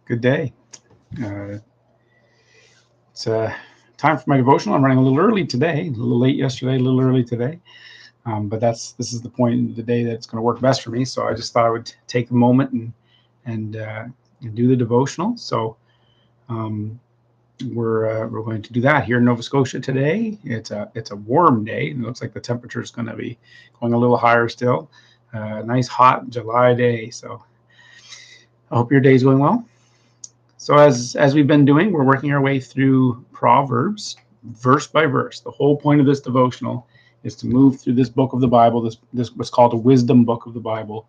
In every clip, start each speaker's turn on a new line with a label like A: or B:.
A: Good day. Uh, it's time for my devotional. I'm running a little early today, a little late yesterday, a little early today. But this is the point in the day that it's going to work best for me. So I just thought I would take a moment and do the devotional. So um, we're going to do that here in Nova Scotia today. It's a warm day. It looks like the temperature is going to be going a little higher still. Nice hot July day. So I hope your day is going well. So as we've been doing, we're working our way through Proverbs verse by verse. The whole point of this devotional is to move through this book of the Bible. This was called a wisdom book of the Bible,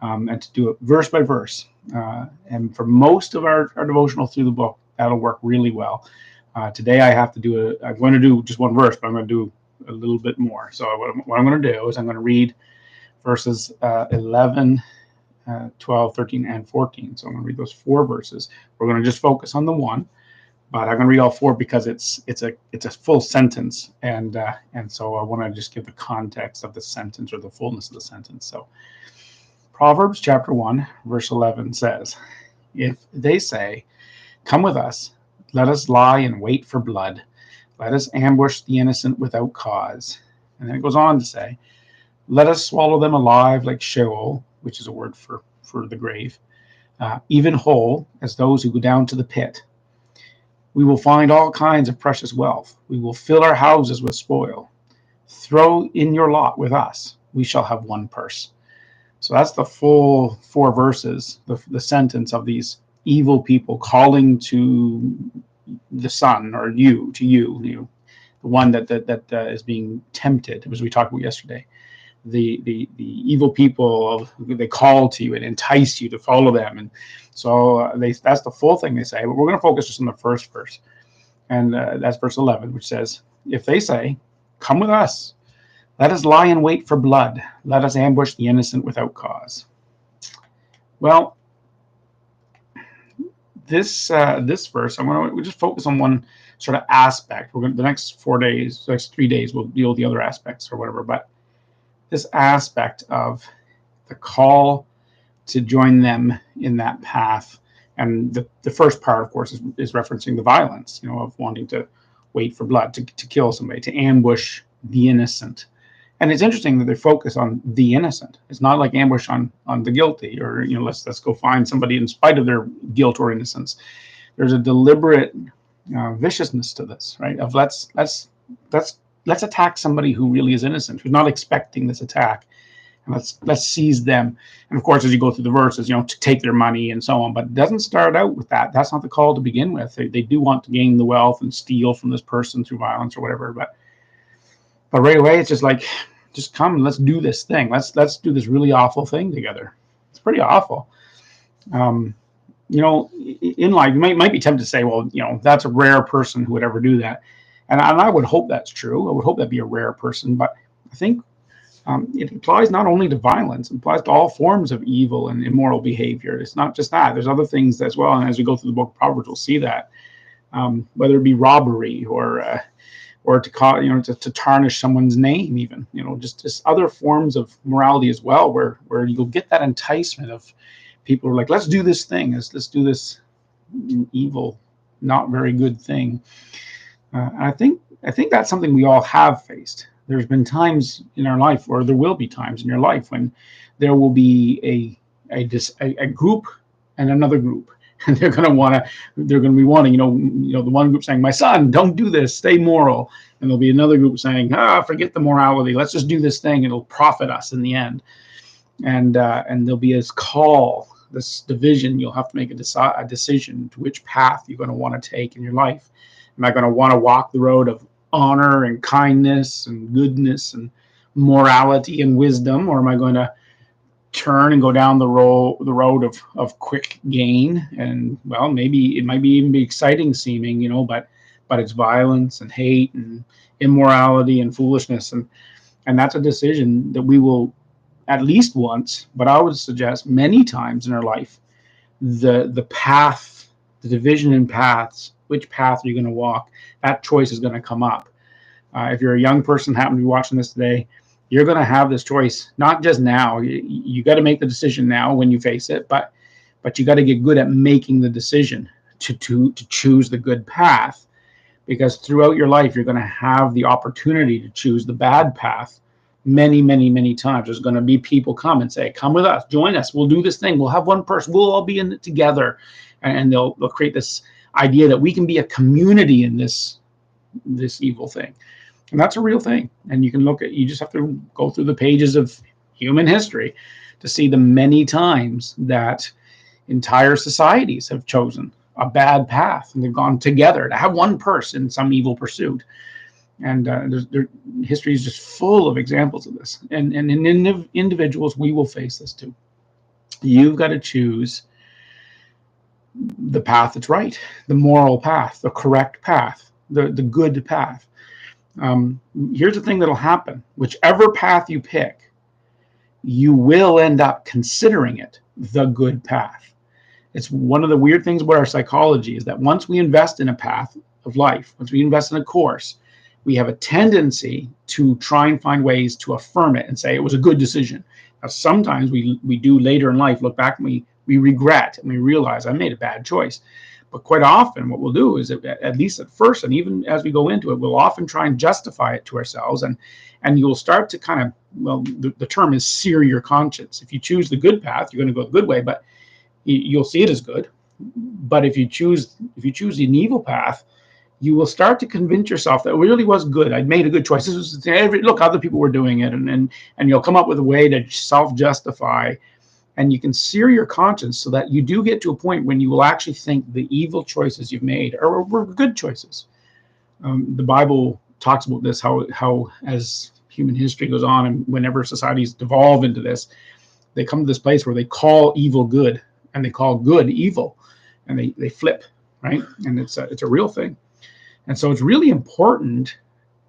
A: and to do it verse by verse. And for most of our devotional through the book, that'll work really well. Today I'm going to do just one verse, but I'm going to do a little bit more. So what I'm going to do is I'm going to read verses 11. 12, 13, and 14. So I'm going to read those four verses. We're going to just focus on the one, but I'm going to read all four because it's a full sentence, and so I want to just give the context of the sentence or the fullness of the sentence. So Proverbs chapter 1, verse 11 says, "If they say, 'Come with us, let us lie and wait for blood. Let us ambush the innocent without cause.'" And then it goes on to say, "Let us swallow them alive like Sheol," which is a word for the grave, "even whole as those who go down to the pit. We will find all kinds of precious wealth. We will fill our houses with spoil. Throw in your lot with us. We shall have one purse." So that's the full four verses, the sentence of these evil people calling to the son, or you, the one that is being tempted, as we talked about yesterday. The evil people, they call to you and entice you to follow them, and so that's the full thing they say. But we're going to focus just on the first verse, and that's verse 11, which says, "If they say, 'Come with us, let us lie in wait for blood. Let us ambush the innocent without cause.'" Well, this verse, we'll just focus on one sort of aspect. The next 4 days, next 3 days, we'll deal with the other aspects or whatever, but this aspect of the call to join them in that path. And the first part, of course, is referencing the violence, of wanting to wait for blood, to kill somebody, to ambush the innocent. And it's interesting that they focus on the innocent. It's not like ambush on the guilty, or let's go find somebody in spite of their guilt or innocence. There's a deliberate viciousness to this, right? Of let's attack somebody who really is innocent, who's not expecting this attack, and let's seize them. And of course, as you go through the verses, to take their money and so on. But it doesn't start out with that. That's not the call to begin with. They do want to gain the wealth and steal from this person through violence or whatever. But right away, it's just like, just come, let's do this thing. Let's do this really awful thing together. It's pretty awful. In life, you might be tempted to say, well, that's a rare person who would ever do that. And I would hope that's true. I would hope that'd be a rare person. But I think it applies not only to violence, it applies to all forms of evil and immoral behavior. It's not just that. There's other things as well. And as we go through the book of Proverbs, we'll see that, whether it be robbery or to tarnish someone's name, even, just other forms of morality as well, where you'll get that enticement of people who are like, let's do this thing, let's do this evil, not very good thing. I think that's something we all have faced. There's been times in our life, or there will be times in your life, when there will be a group and another group, and they're going to be wanting, the one group saying, "My son, don't do this, stay moral," and there'll be another group saying, "Forget the morality, let's just do this thing, it'll profit us in the end." And there'll be this call, this division. You'll have to make a decision to which path you're going to want to take in your life. Am I going to want to walk the road of honor and kindness and goodness and morality and wisdom, or am I going to turn and go down the road of quick gain? And well, maybe it might even be exciting seeming, but it's violence and hate and immorality and foolishness, and that's a decision that we will, at least once, but I would suggest many times in our life, the path, the division in paths, which path are you going to walk, that choice is going to come up. If you're a young person, happen to be watching this today, you're going to have this choice, not just now. You got to make the decision now when you face it, but but you got to get good at making the decision to choose the good path, because throughout your life you're going to have the opportunity to choose the bad path many, many, many times. There's going to be people come and say, come with us, join us, we'll do this thing, we'll have one person, we'll all be in it together. And they'll create this idea that we can be a community in this evil thing. And that's a real thing. And you just have to go through the pages of human history to see the many times that entire societies have chosen a bad path and they've gone together to have one person in some evil pursuit. And history is just full of examples of this. And in individuals, we will face this too. You've got to choose the path that's right, the moral path, the correct path, the good path. Here's the thing that'll happen. Whichever path you pick, you will end up considering it the good path. It's one of the weird things about our psychology is that once we invest in a path of life, once we invest in a course, we have a tendency to try and find ways to affirm it and say it was a good decision. Now, sometimes we do later in life look back and we regret and we realize I made a bad choice. But quite often what we'll do is, at least at first, and even as we go into it, we'll often try and justify it to ourselves. And you'll start to kind of, well, the term is sear your conscience. If you choose the good path, you're going to go the good way, but you'll see it as good. But if you choose an evil path, you will start to convince yourself that it really was good. I made a good choice. This was look, other people were doing it, and you'll come up with a way to self-justify, and you can sear your conscience so that you do get to a point when you will actually think the evil choices you've made were good choices. The Bible talks about this, how as human history goes on, and whenever societies devolve into this, they come to this place where they call evil good and they call good evil, and they flip, right? And it's a real thing. And so it's really important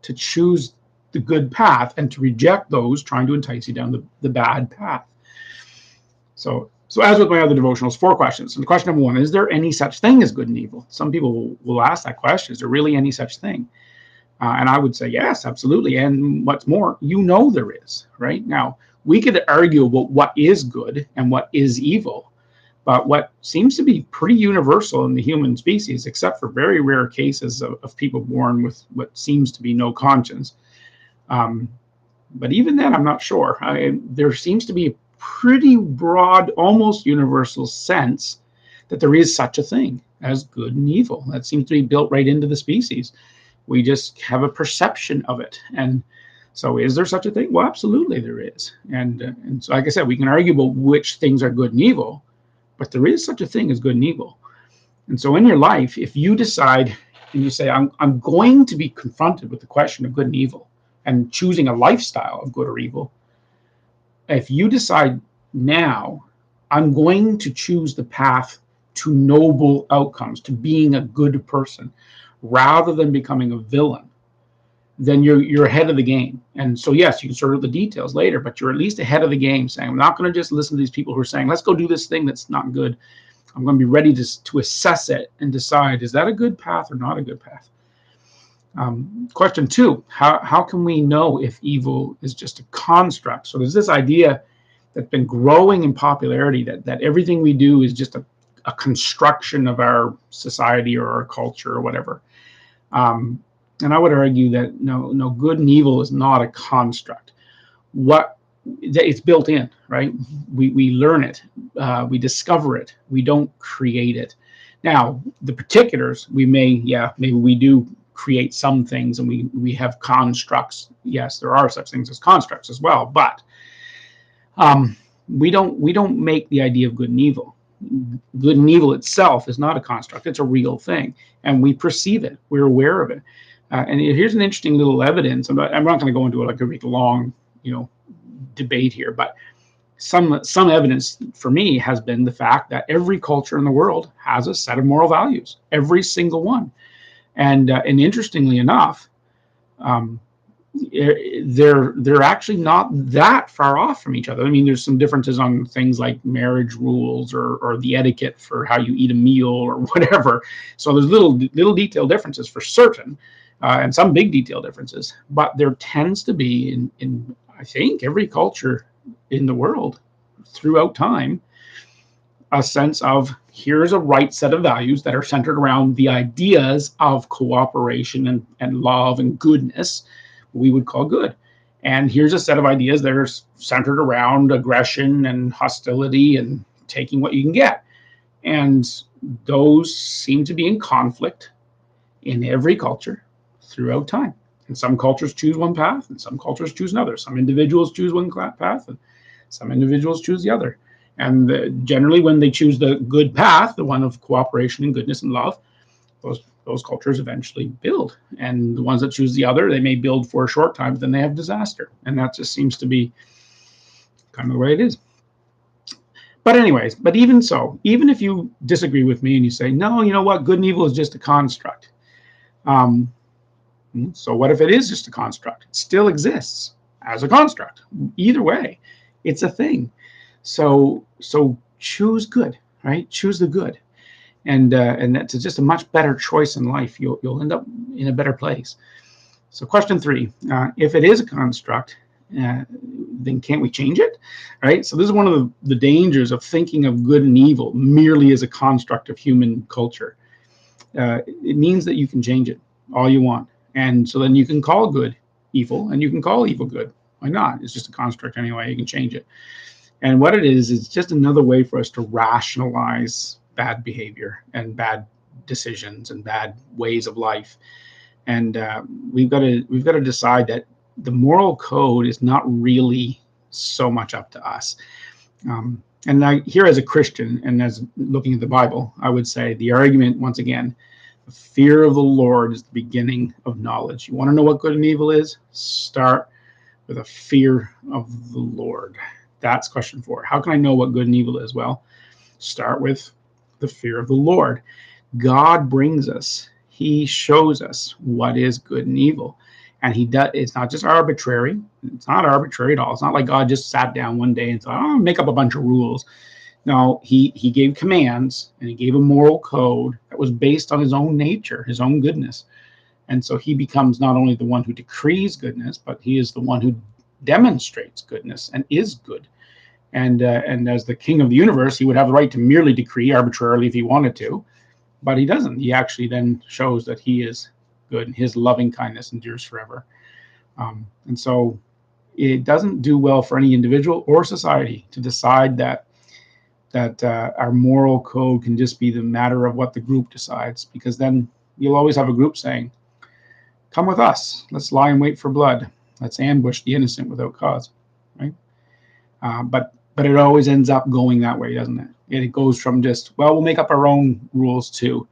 A: to choose the good path and to reject those trying to entice you down the bad path. So as with my other devotionals, 4 questions. And question number 1, is there any such thing as good and evil? Some people will ask that question. Is there really any such thing? And I would say, yes, absolutely. And what's more, there is, right? Now, we could argue about what is good and what is evil. But what seems to be pretty universal in the human species, except for very rare cases of people born with what seems to be no conscience. But even then, I'm not sure. There seems to be a pretty broad, almost universal sense that there is such a thing as good and evil. That seems to be built right into the species. We just have a perception of it. And so is there such a thing? Well, absolutely there is. And so, like I said, we can argue about which things are good and evil, but there is such a thing as good and evil. And so in your life, if you decide and you say, I'm going to be confronted with the question of good and evil and choosing a lifestyle of good or evil, if you decide now, I'm going to choose the path to noble outcomes, to being a good person, rather than becoming a villain, then you're ahead of the game. And so, yes, you can sort out the details later, but you're at least ahead of the game, saying, I'm not going to just listen to these people who are saying, let's go do this thing that's not good. I'm going to be ready to assess it and decide, is that a good path or not a good path? Question 2, how can we know if evil is just a construct? So there's this idea that's been growing in popularity that everything we do is just a construction of our society or our culture or whatever. And I would argue that no, good and evil is not a construct. It's built in, right? We learn it, we discover it, we don't create it. Now, the particulars, maybe we do create some things, and we have constructs. Yes, there are such things as constructs as well, but we don't make the idea of good and evil. Good and evil itself is not a construct; it's a real thing, and we perceive it. We're aware of it. And here's an interesting little evidence. I'm not going to go into like a really long, debate here, but some evidence for me has been the fact that every culture in the world has a set of moral values, every single one. And interestingly enough, they're actually not that far off from each other. I mean, there's some differences on things like marriage rules or the etiquette for how you eat a meal or whatever. So there's little detail differences for certain, and some big detail differences. But there tends to be in I think every culture in the world throughout time a sense of here's a right set of values that are centered around the ideas of cooperation and love and goodness, we would call good. And here's a set of ideas that are centered around aggression and hostility and taking what you can get. And those seem to be in conflict in every culture throughout time. And some cultures choose one path, and some cultures choose another. Some individuals choose one path, and some individuals choose the other. And generally, when they choose the good path, the one of cooperation and goodness and love, those cultures eventually build. And the ones that choose the other, they may build for a short time, but then they have disaster. And that just seems to be kind of the way it is. But anyways, but even so, even if you disagree with me and you say, no, you know what, good and evil is just a construct. So what if it is just a construct? It still exists as a construct. Either way, it's a thing. So choose good, right? Choose the good, and that's just a much better choice in life. You'll end up in a better place. So question 3: if it is a construct, then can't we change it? Right. So this is one of the dangers of thinking of good and evil merely as a construct of human culture. It means that you can change it all you want, and so then you can call good evil, and you can call evil good. Why not? It's just a construct anyway. You can change it. And what it is just another way for us to rationalize bad behavior and bad decisions and bad ways of life. And we've got to decide that the moral code is not really so much up to us. And I, here as a Christian and as looking at the Bible, I would say the argument, once again, the fear of the Lord is the beginning of knowledge. You want to know what good and evil is? Start with a fear of the Lord. That's question 4. How can I know what good and evil is? Well, start with the fear of the Lord. God brings us, he shows us what is good and evil. And he does, it's not just arbitrary. It's not arbitrary at all. It's not like God just sat down one day and thought, oh, I'll make up a bunch of rules. No, he gave commands, and he gave a moral code that was based on his own nature, his own goodness. And so he becomes not only the one who decrees goodness, but he is the one who demonstrates goodness and is good. And as the king of the universe, he would have the right to merely decree arbitrarily if he wanted to, but he doesn't. He actually then shows that he is good, and his loving kindness endures forever. And so it doesn't do well for any individual or society to decide that our moral code can just be the matter of what the group decides, because then you'll always have a group saying, come with us, let's lie in wait for blood, let's ambush the innocent without cause, right? But it always ends up going that way, doesn't it? It goes from just, well, we'll make up our own rules to,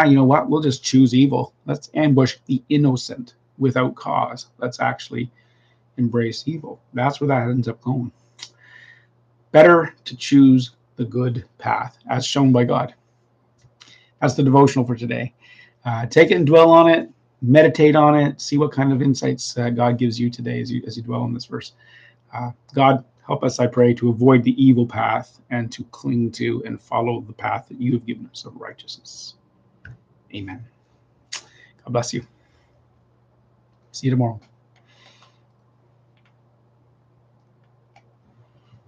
A: you know what, we'll just choose evil. Let's ambush the innocent without cause. Let's actually embrace evil. That's where that ends up going. Better to choose the good path, as shown by God. That's the devotional for today. Take it and dwell on it, meditate on it, see what kind of insights God gives you today as you dwell on this verse. God, help us, I pray, to avoid the evil path and to cling to and follow the path that you have given us of righteousness. Amen. God bless you. See you tomorrow.